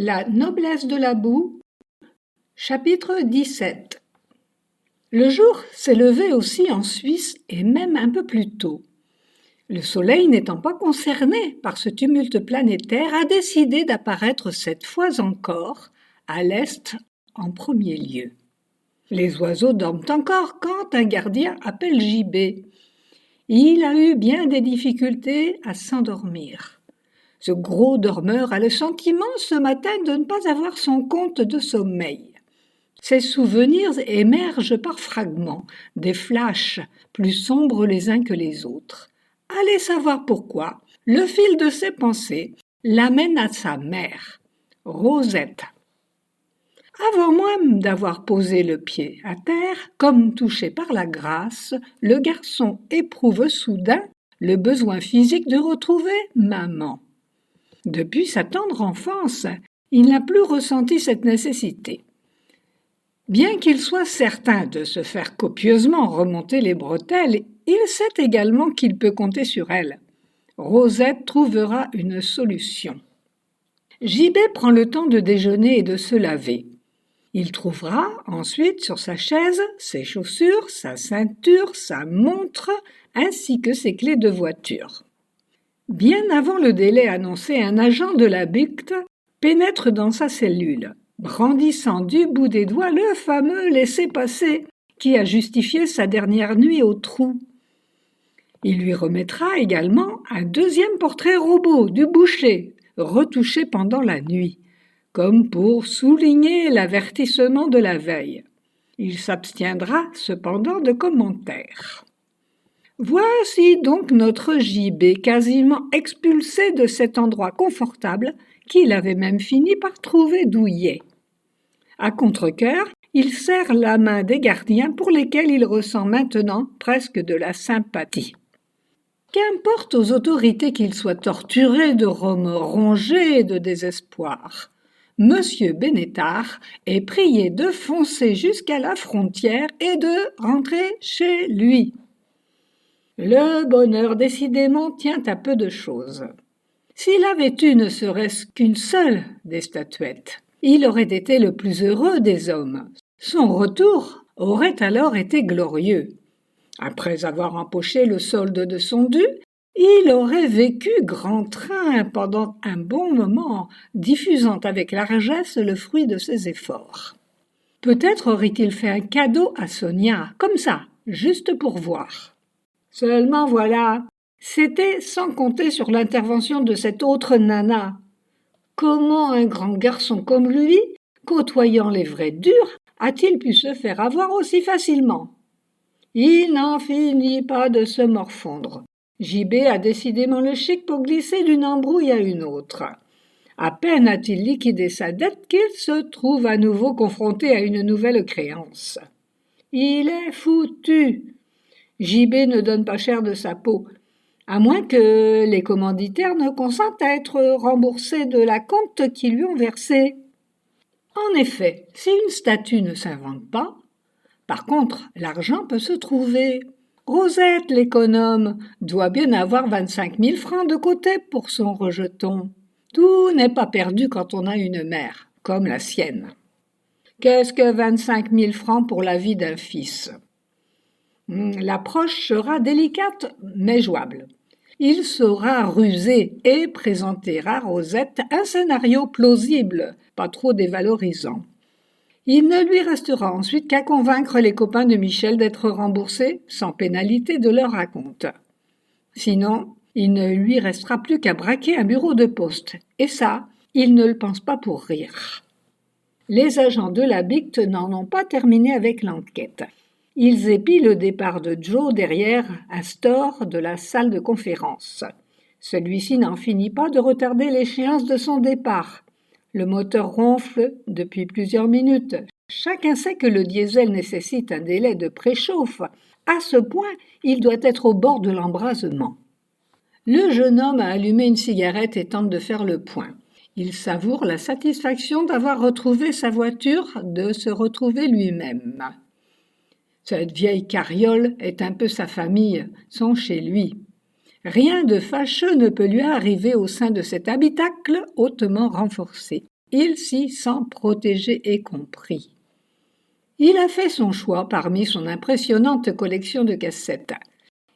La noblesse de la boue, chapitre 17. Le jour s'est levé aussi en Suisse et même un peu plus tôt. Le Soleil n'étant pas concerné par ce tumulte planétaire a décidé d'apparaître cette fois encore à l'est en premier lieu. Les oiseaux dorment encore quand un gardien appelle JB. Il a eu bien des difficultés à s'endormir. Ce gros dormeur a le sentiment ce matin de ne pas avoir son compte de sommeil. Ses souvenirs émergent par fragments, des flashs plus sombres les uns que les autres. Allez savoir pourquoi, le fil de ses pensées l'amène à sa mère, Rosette. Avant même d'avoir posé le pied à terre, comme touché par la grâce, le garçon éprouve soudain le besoin physique de retrouver maman. Depuis sa tendre enfance, il n'a plus ressenti cette nécessité. Bien qu'il soit certain de se faire copieusement remonter les bretelles, il sait également qu'il peut compter sur elle. Rosette trouvera une solution. JB prend le temps de déjeuner et de se laver. Il trouvera ensuite sur sa chaise ses chaussures, sa ceinture, sa montre, ainsi que ses clés de voiture. Bien avant le délai annoncé, un agent de la BICT pénètre dans sa cellule, brandissant du bout des doigts le fameux laissez-passer qui a justifié sa dernière nuit au trou. Il lui remettra également un deuxième portrait robot du boucher, retouché pendant la nuit, comme pour souligner l'avertissement de la veille. Il s'abstiendra cependant de commentaires. Voici donc notre JB quasiment expulsé de cet endroit confortable qu'il avait même fini par trouver douillet. À contre-cœur, il serre la main des gardiens pour lesquels il ressent maintenant presque de la sympathie. Qu'importe aux autorités qu'ils soient torturés de remords rongés et de désespoir. Monsieur Benétard est prié de foncer jusqu'à la frontière et de rentrer chez lui. Le bonheur décidément tient à peu de choses. S'il avait eu ne serait-ce qu'une seule des statuettes, il aurait été le plus heureux des hommes. Son retour aurait alors été glorieux. Après avoir empoché le solde de son dû, il aurait vécu grand train pendant un bon moment, diffusant avec largesse le fruit de ses efforts. Peut-être aurait-il fait un cadeau à Sonia, comme ça, juste pour voir. Seulement voilà, c'était sans compter sur l'intervention de cette autre nana. Comment un grand garçon comme lui, côtoyant les vrais durs, a-t-il pu se faire avoir aussi facilement? Il n'en finit pas de se morfondre. JB a décidément le chic pour glisser d'une embrouille à une autre. À peine a-t-il liquidé sa dette qu'il se trouve à nouveau confronté à une nouvelle créance. Il est foutu. JB ne donne pas cher de sa peau, à moins que les commanditaires ne consentent à être remboursés de la compte qu'ils lui ont versée. En effet, si une statue ne s'invente pas, par contre, l'argent peut se trouver. Rosette, l'économe, doit bien avoir 25 000 francs de côté pour son rejeton. Tout n'est pas perdu quand on a une mère, comme la sienne. Qu'est-ce que 25 000 francs pour la vie d'un fils ? L'approche sera délicate mais jouable. Il saura ruser et présenter à Rosette un scénario plausible, pas trop dévalorisant. Il ne lui restera ensuite qu'à convaincre les copains de Michel d'être remboursés sans pénalité de leur acompte. Sinon, il ne lui restera plus qu'à braquer un bureau de poste, et ça, il ne le pense pas pour rire. Les agents de la BICT n'en ont pas terminé avec l'enquête. Ils épient le départ de Joe derrière un store de la salle de conférence. Celui-ci n'en finit pas de retarder l'échéance de son départ. Le moteur ronfle depuis plusieurs minutes. Chacun sait que le diesel nécessite un délai de préchauffe. À ce point, il doit être au bord de l'embrasement. Le jeune homme a allumé une cigarette et tente de faire le point. Il savoure la satisfaction d'avoir retrouvé sa voiture, de se retrouver lui-même. Cette vieille carriole est un peu sa famille, son chez lui. Rien de fâcheux ne peut lui arriver au sein de cet habitacle hautement renforcé. il s'y sent protégé et compris. Il a fait son choix parmi son impressionnante collection de cassettes.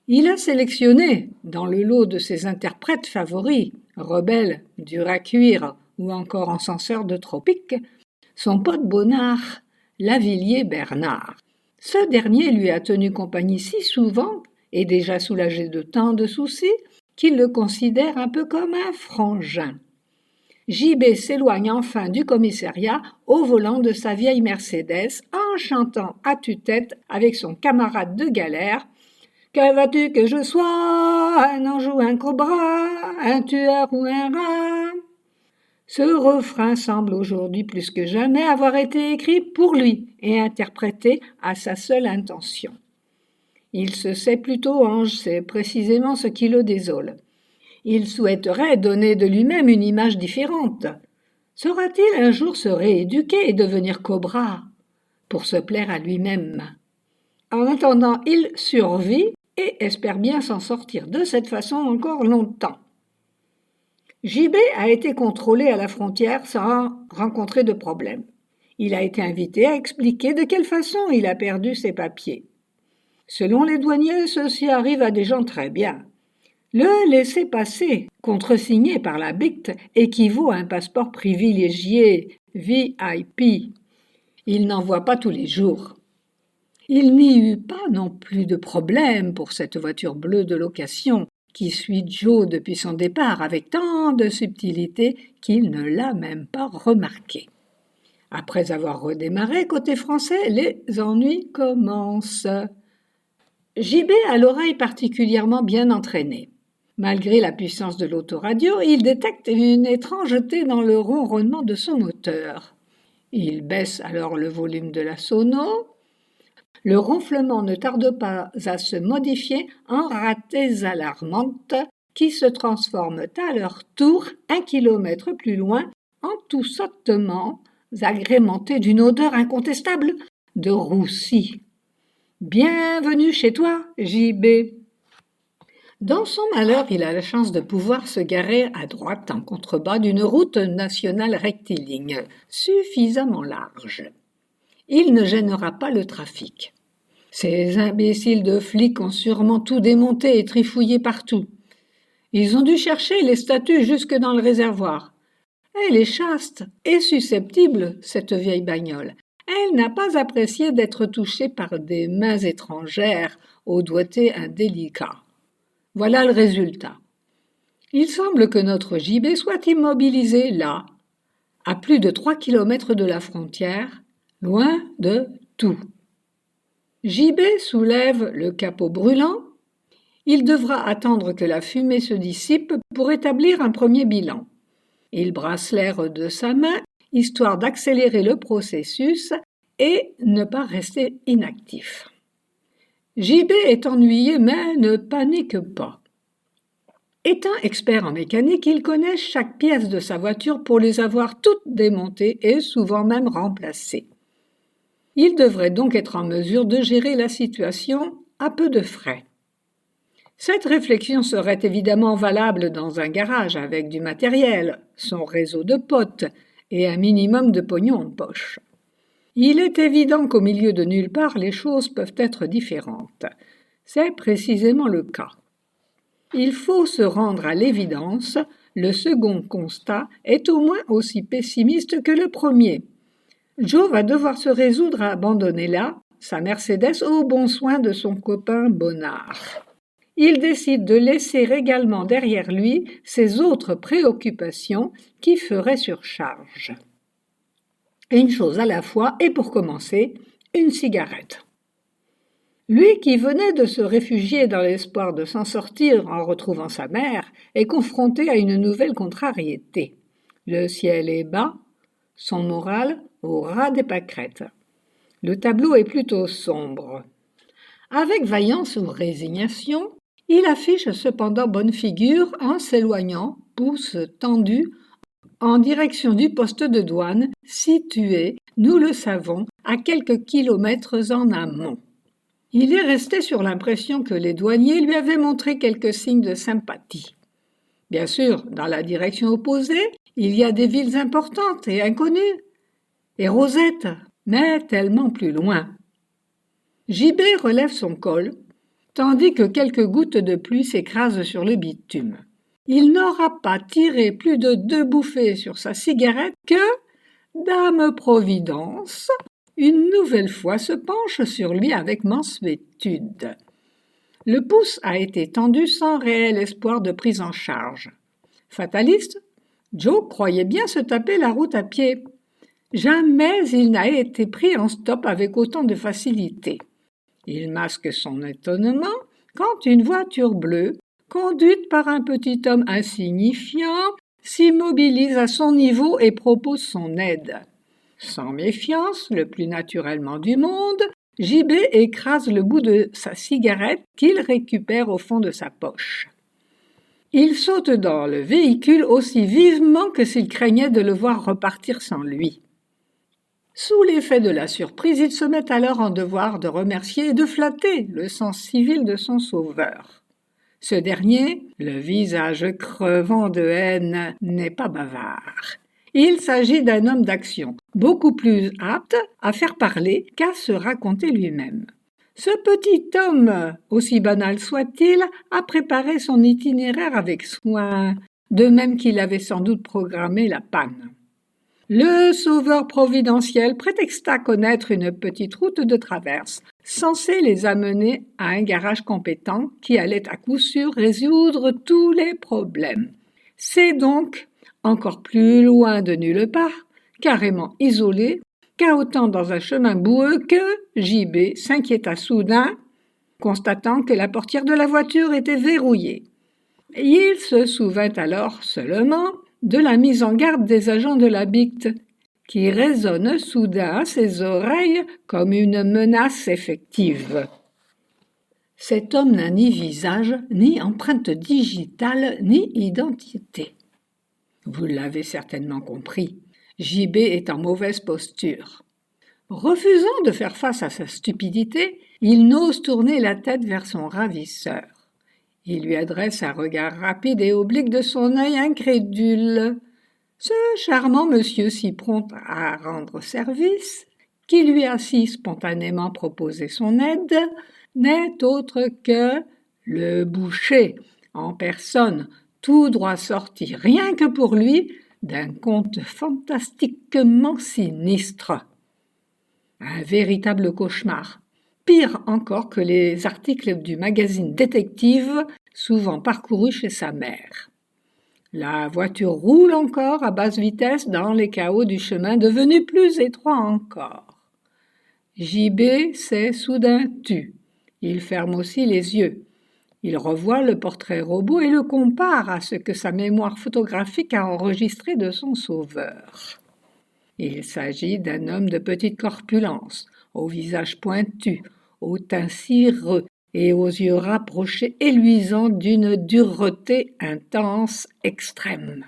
Il a sélectionné, dans le lot de ses interprètes favoris, Rebelle, Dur à cuire ou encore Encenseur de tropique, son pote Bonnard, Lavilliers Bernard. Ce dernier lui a tenu compagnie si souvent, et déjà soulagé de tant de soucis, qu'il le considère un peu comme un frangin. JB s'éloigne enfin du commissariat au volant de sa vieille Mercedes en chantant à tue-tête avec son camarade de galère « Que vas-tu que je sois, un ange ou un cobra, un tueur ou un rat ?» Ce refrain semble aujourd'hui plus que jamais avoir été écrit pour lui et interprété à sa seule intention. Il se sait plutôt ange, c'est précisément ce qui le désole. Il souhaiterait donner de lui-même une image différente. Saura-t-il un jour se rééduquer et devenir cobra pour se plaire à lui-même? En attendant, il survit et espère bien s'en sortir de cette façon encore longtemps. JB a été contrôlé à la frontière sans rencontrer de problème. Il a été invité à expliquer de quelle façon il a perdu ses papiers. Selon les douaniers, ceci arrive à des gens très bien. Le laissez-passer, contresigné par la BICT, équivaut à un passeport privilégié, VIP. Il n'en voit pas tous les jours. Il n'y eut pas non plus de problème pour cette voiture bleue de location qui suit Joe depuis son départ avec tant de subtilité qu'il ne l'a même pas remarqué. Après avoir redémarré côté français, les ennuis commencent. JB a l'oreille particulièrement bien entraînée. Malgré la puissance de l'autoradio, il détecte une étrangeté dans le ronronnement de son moteur. Il baisse alors le volume de la sono. Le ronflement ne tarde pas à se modifier en ratées alarmantes qui se transforment à leur tour 1 kilomètre plus loin en toussotements agrémentés d'une odeur incontestable de roussi. Bienvenue chez toi, JB. Dans son malheur, il a la chance de pouvoir se garer à droite en contrebas d'une route nationale rectiligne, suffisamment large. Il ne gênera pas le trafic. Ces imbéciles de flics ont sûrement tout démonté et trifouillé partout. Ils ont dû chercher les statues jusque dans le réservoir. Elle est chaste et susceptible, cette vieille bagnole. Elle n'a pas apprécié d'être touchée par des mains étrangères au doigté indélicat. Voilà le résultat. Il semble que notre JB soit immobilisé là, à plus de 3 kilomètres de la frontière, loin de tout. JB soulève le capot brûlant. Il devra attendre que la fumée se dissipe pour établir un premier bilan. Il brasse l'air de sa main, histoire d'accélérer le processus et ne pas rester inactif. JB est ennuyé mais ne panique pas. Étant expert en mécanique, il connaît chaque pièce de sa voiture pour les avoir toutes démontées et souvent même remplacées. Il devrait donc être en mesure de gérer la situation à peu de frais. Cette réflexion serait évidemment valable dans un garage avec du matériel, son réseau de potes et un minimum de pognon en poche. Il est évident qu'au milieu de nulle part, les choses peuvent être différentes. C'est précisément le cas. Il faut se rendre à l'évidence, le second constat est au moins aussi pessimiste que le premier. Joe va devoir se résoudre à abandonner là sa Mercedes au bon soin de son copain Bonnard. Il décide de laisser également derrière lui ses autres préoccupations qui feraient surcharge. Une chose à la fois et pour commencer, une cigarette. Lui qui venait de se réfugier dans l'espoir de s'en sortir en retrouvant sa mère est confronté à une nouvelle contrariété. Le ciel est bas, son moral au ras des pâquerettes. Le tableau est plutôt sombre. Avec vaillance ou résignation, il affiche cependant bonne figure en s'éloignant, pouce tendu, en direction du poste de douane, situé, nous le savons, à quelques kilomètres en amont. Il est resté sur l'impression que les douaniers lui avaient montré quelques signes de sympathie. Bien sûr, dans la direction opposée, Il y a des villes importantes et inconnues. Et Rosette, mais tellement plus loin. JB relève son col, tandis que quelques gouttes de pluie s'écrasent sur le bitume. Il n'aura pas tiré plus de 2 bouffées sur sa cigarette que, Dame Providence, une nouvelle fois se penche sur lui avec mansuétude. Le pouce a été tendu sans réel espoir de prise en charge. Fataliste, Joe croyait bien se taper la route à pied. Jamais il n'a été pris en stop avec autant de facilité. Il masque son étonnement quand une voiture bleue, conduite par un petit homme insignifiant, s'immobilise à son niveau et propose son aide. Sans méfiance, le plus naturellement du monde, JB écrase le bout de sa cigarette qu'il récupère au fond de sa poche. Il saute dans le véhicule aussi vivement que s'il craignait de le voir repartir sans lui. Sous l'effet de la surprise, il se met alors en devoir de remercier et de flatter le sens civil de son sauveur. Ce dernier, le visage crevant de haine, n'est pas bavard. Il s'agit d'un homme d'action, beaucoup plus apte à faire parler qu'à se raconter lui-même. Ce petit homme, aussi banal soit-il, a préparé son itinéraire avec soin, de même qu'il avait sans doute programmé la panne. Le sauveur providentiel prétexta connaître une petite route de traverse, censée les amener à un garage compétent qui allait à coup sûr résoudre tous les problèmes. C'est donc, encore plus loin de nulle part, carrément isolé, cahotant dans un chemin boueux que JB s'inquiéta soudain, constatant que la portière de la voiture était verrouillée. Il se souvint alors seulement de la mise en garde des agents de la BICT, qui résonne soudain à ses oreilles comme une menace effective. Cet homme n'a ni visage, ni empreinte digitale, ni identité. Vous l'avez certainement compris, JB est en mauvaise posture. Refusant de faire face à sa stupidité, il n'ose tourner la tête vers son ravisseur. Il lui adresse un regard rapide et oblique de son œil incrédule. Ce charmant monsieur si prompt à rendre service, qui lui a si spontanément proposé son aide, n'est autre que le boucher, en personne, tout droit sorti, rien que pour lui, d'un conte fantastiquement sinistre. Un véritable cauchemar. Pire encore que les articles du magazine Détective, souvent parcourus chez sa mère. La voiture roule encore à basse vitesse dans les chaos du chemin devenu plus étroit encore. JB s'est soudain tu. Il ferme aussi les yeux. Il revoit le portrait robot et le compare à ce que sa mémoire photographique a enregistré de son sauveur. Il s'agit d'un homme de petite corpulence, au visage pointu, au teint cireux et aux yeux rapprochés et luisants d'une dureté intense extrême.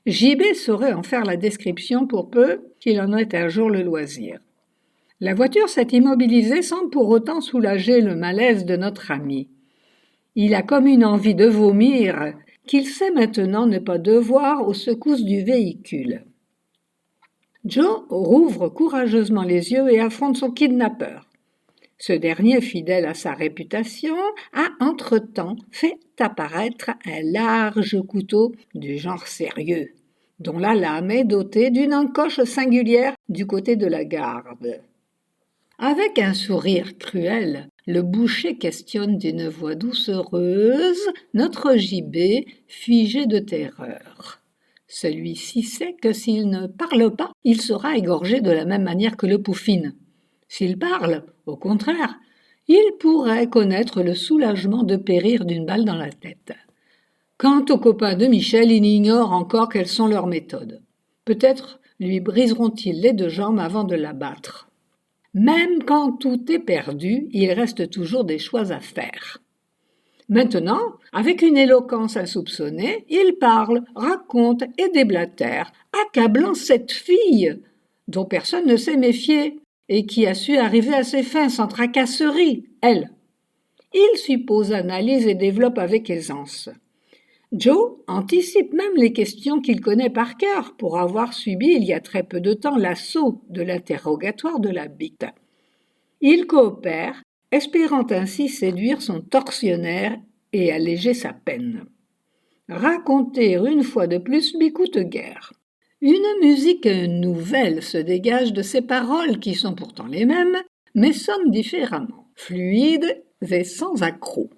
JB saurait en faire la description pour peu qu'il en ait un jour le loisir. La voiture s'est immobilisée sans pour autant soulager le malaise de notre ami. Il a comme une envie de vomir qu'il sait maintenant ne pas devoir aux secousses du véhicule. Joe rouvre courageusement les yeux et affronte son kidnappeur. Ce dernier, fidèle à sa réputation, a entre-temps fait apparaître un large couteau du genre sérieux, dont la lame est dotée d'une encoche singulière du côté de la garde. Avec un sourire cruel, le boucher questionne d'une voix doucereuse notre JB figé de terreur. Celui-ci sait que s'il ne parle pas, il sera égorgé de la même manière que le Pouffine. S'il parle, au contraire, il pourrait connaître le soulagement de périr d'une balle dans la tête. Quant aux copains de Michel, il ignore encore quelles sont leurs méthodes. Peut-être lui briseront-ils les 2 jambes avant de l'abattre. Même quand tout est perdu, il reste toujours des choix à faire. Maintenant, avec une éloquence insoupçonnée, il parle, raconte et déblatère, accablant cette fille, dont personne ne s'est méfié, et qui a su arriver à ses fins sans tracasserie, elle. Il suppose, analyse et développe avec aisance. Joe anticipe même les questions qu'il connaît par cœur pour avoir subi il y a très peu de temps l'assaut de l'interrogatoire de la bite. Il coopère, espérant ainsi séduire son tortionnaire et alléger sa peine. Raconter une fois de plus lui coûte guère. Une musique nouvelle se dégage de ces paroles qui sont pourtant les mêmes, mais sonnent différemment, fluides et sans accroc.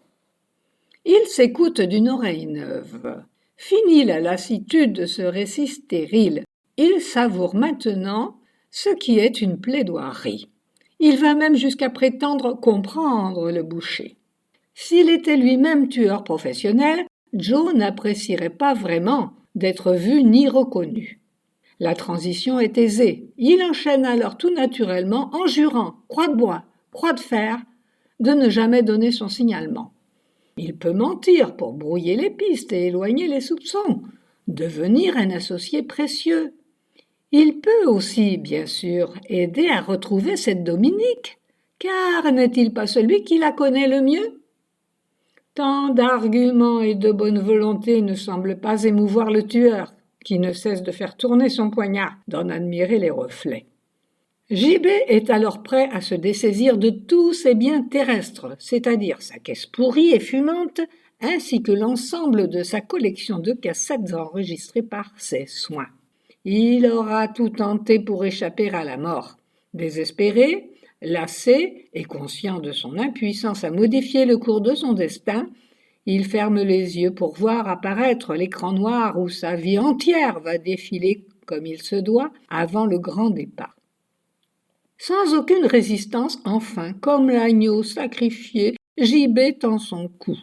Il s'écoute d'une oreille neuve. Fini la lassitude de ce récit stérile. Il savoure maintenant ce qui est une plaidoirie. Il va même jusqu'à prétendre comprendre le boucher. S'il était lui-même tueur professionnel, Joe n'apprécierait pas vraiment d'être vu ni reconnu. La transition est aisée. Il enchaîne alors tout naturellement en jurant, croix de bois, croix de fer, de ne jamais donner son signalement. Il peut mentir pour brouiller les pistes et éloigner les soupçons, devenir un associé précieux. Il peut aussi, bien sûr, aider à retrouver cette Dominique, car n'est-il pas celui qui la connaît le mieux? Tant d'arguments et de bonne volonté ne semblent pas émouvoir le tueur, qui ne cesse de faire tourner son poignard, d'en admirer les reflets. JB est alors prêt à se dessaisir de tous ses biens terrestres, c'est-à-dire sa caisse pourrie et fumante, ainsi que l'ensemble de sa collection de cassettes enregistrées par ses soins. Il aura tout tenté pour échapper à la mort. Désespéré, lassé et conscient de son impuissance à modifier le cours de son destin, il ferme les yeux pour voir apparaître l'écran noir où sa vie entière va défiler comme il se doit avant le grand départ. Sans aucune résistance, enfin, comme l'agneau sacrifié, JB tend son cou.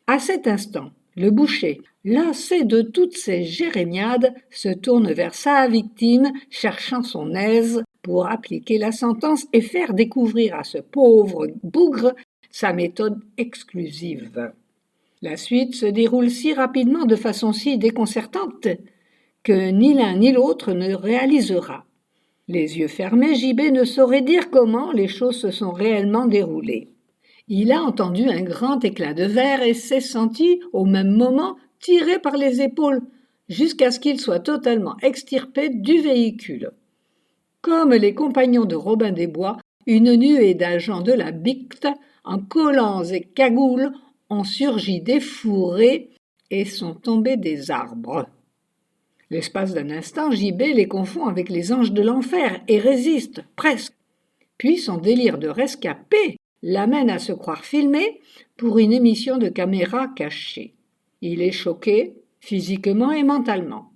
À cet instant, le boucher, lassé de toutes ces jérémiades, se tourne vers sa victime, cherchant son aise pour appliquer la sentence et faire découvrir à ce pauvre bougre sa méthode exclusive. La suite se déroule si rapidement, de façon si déconcertante, que ni l'un ni l'autre ne réalisera. Les yeux fermés, JB ne saurait dire comment les choses se sont réellement déroulées. Il a entendu un grand éclat de verre et s'est senti, au même moment, tiré par les épaules, jusqu'à ce qu'il soit totalement extirpé du véhicule. Comme les compagnons de Robin des Bois, une nuée d'agents de la BICT, en collants et cagoules, ont surgi des fourrés et sont tombés des arbres. L'espace d'un instant, JB les confond avec les anges de l'enfer et résiste, presque. Puis son délire de rescapé l'amène à se croire filmé pour une émission de caméra cachée. Il est choqué, physiquement et mentalement.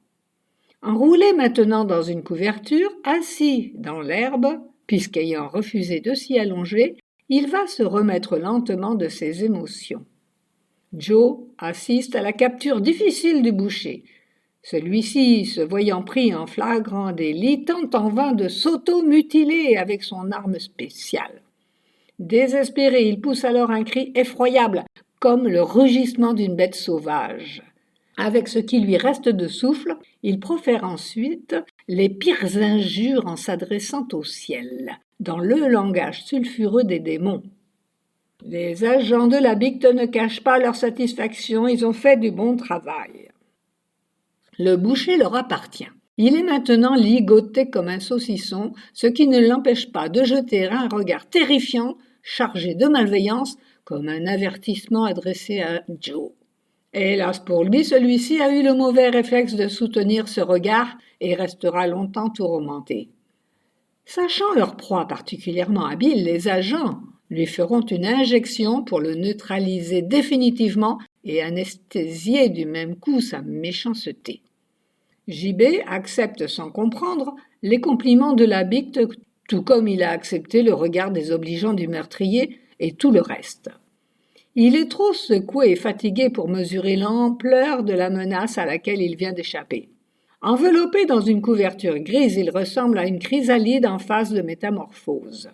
Enroulé maintenant dans une couverture, assis dans l'herbe, puisqu'ayant refusé de s'y allonger, il va se remettre lentement de ses émotions. Joe assiste à la capture difficile du boucher. Celui-ci, se voyant pris en flagrant délit, tente en vain de s'auto-mutiler avec son arme spéciale. Désespéré, il pousse alors un cri effroyable, comme le rugissement d'une bête sauvage. Avec ce qui lui reste de souffle, il profère ensuite les pires injures en s'adressant au ciel, dans le langage sulfureux des démons. Les agents de la BICT ne cachent pas leur satisfaction, ils ont fait du bon travail. Le boucher leur appartient. Il est maintenant ligoté comme un saucisson, ce qui ne l'empêche pas de jeter un regard terrifiant, chargé de malveillance, comme un avertissement adressé à Joe. Hélas pour lui, celui-ci a eu le mauvais réflexe de soutenir ce regard et restera longtemps tourmenté. Sachant leur proie particulièrement habile, les agents lui feront une injection pour le neutraliser définitivement et anesthésier du même coup sa méchanceté. JB accepte sans comprendre les compliments de la BICT, tout comme il a accepté le regard désobligeant du meurtrier et tout le reste. Il est trop secoué et fatigué pour mesurer l'ampleur de la menace à laquelle il vient d'échapper. Enveloppé dans une couverture grise, il ressemble à une chrysalide en phase de métamorphose.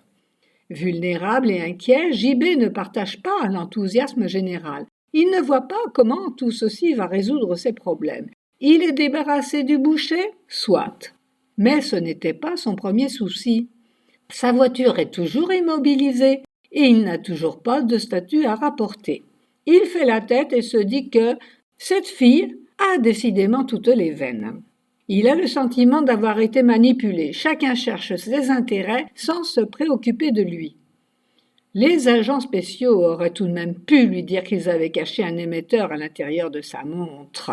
Vulnérable et inquiet, JB ne partage pas l'enthousiasme général. Il ne voit pas comment tout ceci va résoudre ses problèmes. Il est débarrassé du boucher? Soit. Mais ce n'était pas son premier souci. Sa voiture est toujours immobilisée et il n'a toujours pas de statut à rapporter. Il fait la tête et se dit que, Cette fille a décidément toutes les veines. Il a le sentiment d'avoir été manipulé. Chacun cherche ses intérêts sans se préoccuper de lui. Les agents spéciaux auraient tout de même pu lui dire qu'ils avaient caché un émetteur à l'intérieur de sa montre,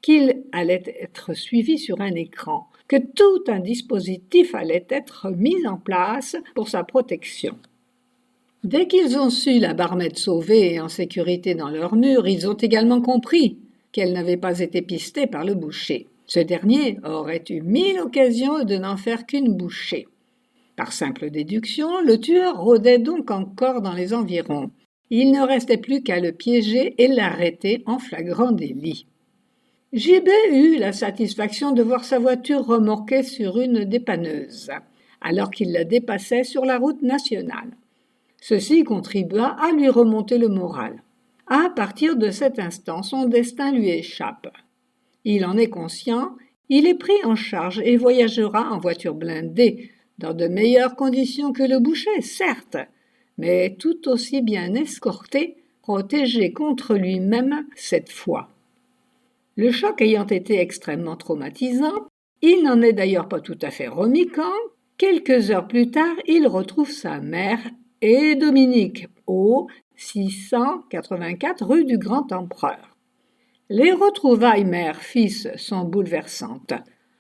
qu'il allait être suivi sur un écran, que tout un dispositif allait être mis en place pour sa protection. Dès qu'ils ont su la Barmette sauvée et en sécurité dans leur mur, ils ont également compris qu'elle n'avait pas été pistée par le boucher. Ce dernier aurait eu 1000 occasions de n'en faire qu'une bouchée. Par simple déduction, le tueur rôdait donc encore dans les environs. Il ne restait plus qu'à le piéger et l'arrêter en flagrant délit. JB eut la satisfaction de voir sa voiture remorquée sur une dépanneuse, alors qu'il la dépassait sur la route nationale. Ceci contribua à lui remonter le moral. À partir de cet instant, son destin lui échappe. Il en est conscient, il est pris en charge et voyagera en voiture blindée, dans de meilleures conditions que le boucher, certes, mais tout aussi bien escorté, protégé contre lui-même cette fois. Le choc ayant été extrêmement traumatisant, il n'en est d'ailleurs pas tout à fait remis quand, quelques heures plus tard, il retrouve sa mère et Dominique au 684 rue du Grand Empereur. Les retrouvailles mère-fils sont bouleversantes.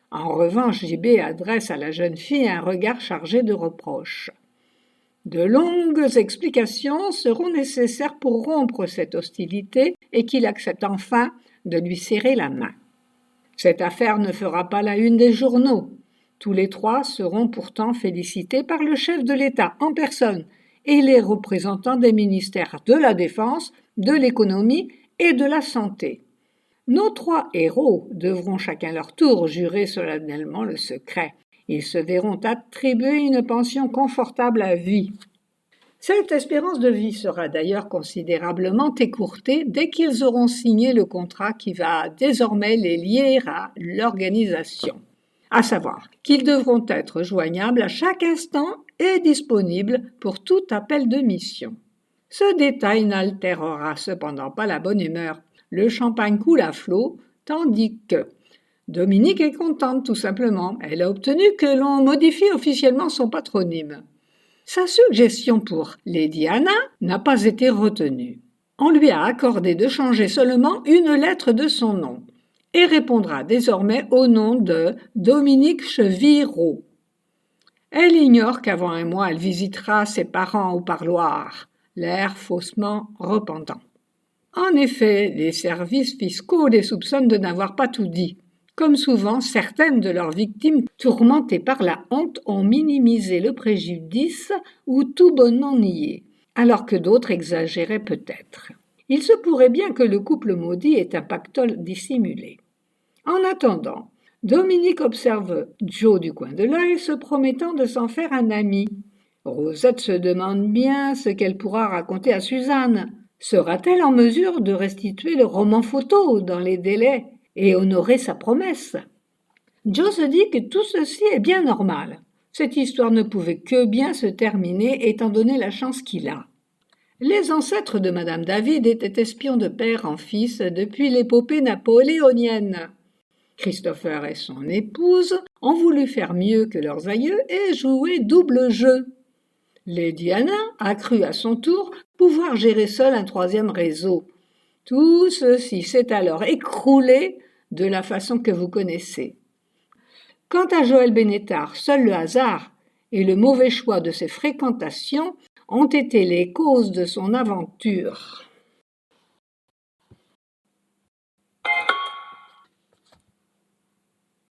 En revanche, JB adresse à la jeune fille un regard chargé de reproches. De longues explications seront nécessaires pour rompre cette hostilité et qu'il accepte enfin de lui serrer la main. Cette affaire ne fera pas la une des journaux. Tous les trois seront pourtant félicités par le chef de l'État en personne et les représentants des ministères de la Défense, de l'Économie et de la Santé. Nos trois héros devront chacun leur tour jurer solennellement le secret. Ils se verront attribuer une pension confortable à vie. Cette espérance de vie sera d'ailleurs considérablement écourtée dès qu'ils auront signé le contrat qui va désormais les lier à l'organisation. À savoir qu'ils devront être joignables à chaque instant et disponibles pour tout appel de mission. Ce détail n'altérera cependant pas la bonne humeur. Le champagne coule à flot, tandis que Dominique est contente tout simplement. Elle a obtenu que l'on modifie officiellement son patronyme. Sa suggestion pour Lady Anna n'a pas été retenue. On lui a accordé de changer seulement une lettre de son nom et répondra désormais au nom de Dominique Chevirot. Elle ignore qu'avant un mois, elle visitera ses parents au parloir, l'air faussement repentant. En effet, les services fiscaux les soupçonnent de n'avoir pas tout dit. Comme souvent, certaines de leurs victimes, tourmentées par la honte, ont minimisé le préjudice ou tout bonnement nié, alors que d'autres exagéraient peut-être. Il se pourrait bien que le couple maudit ait un pactole dissimulé. En attendant, Dominique observe Joe du coin de l'œil, se promettant de s'en faire un ami. Rosette se demande bien ce qu'elle pourra raconter à Suzanne. Sera-t-elle en mesure de restituer le roman photo dans les délais et honorer sa promesse? Joe se dit que tout ceci est bien normal. Cette histoire ne pouvait que bien se terminer étant donné la chance qu'il a. Les ancêtres de Madame David étaient espions de père en fils depuis l'épopée napoléonienne. Christopher et son épouse ont voulu faire mieux que leurs aïeux et jouer double jeu. Lady Anna a cru à son tour pouvoir gérer seule un troisième réseau. Tout ceci s'est alors écroulé de la façon que vous connaissez. Quant à Joël Benétard, seul le hasard et le mauvais choix de ses fréquentations ont été les causes de son aventure.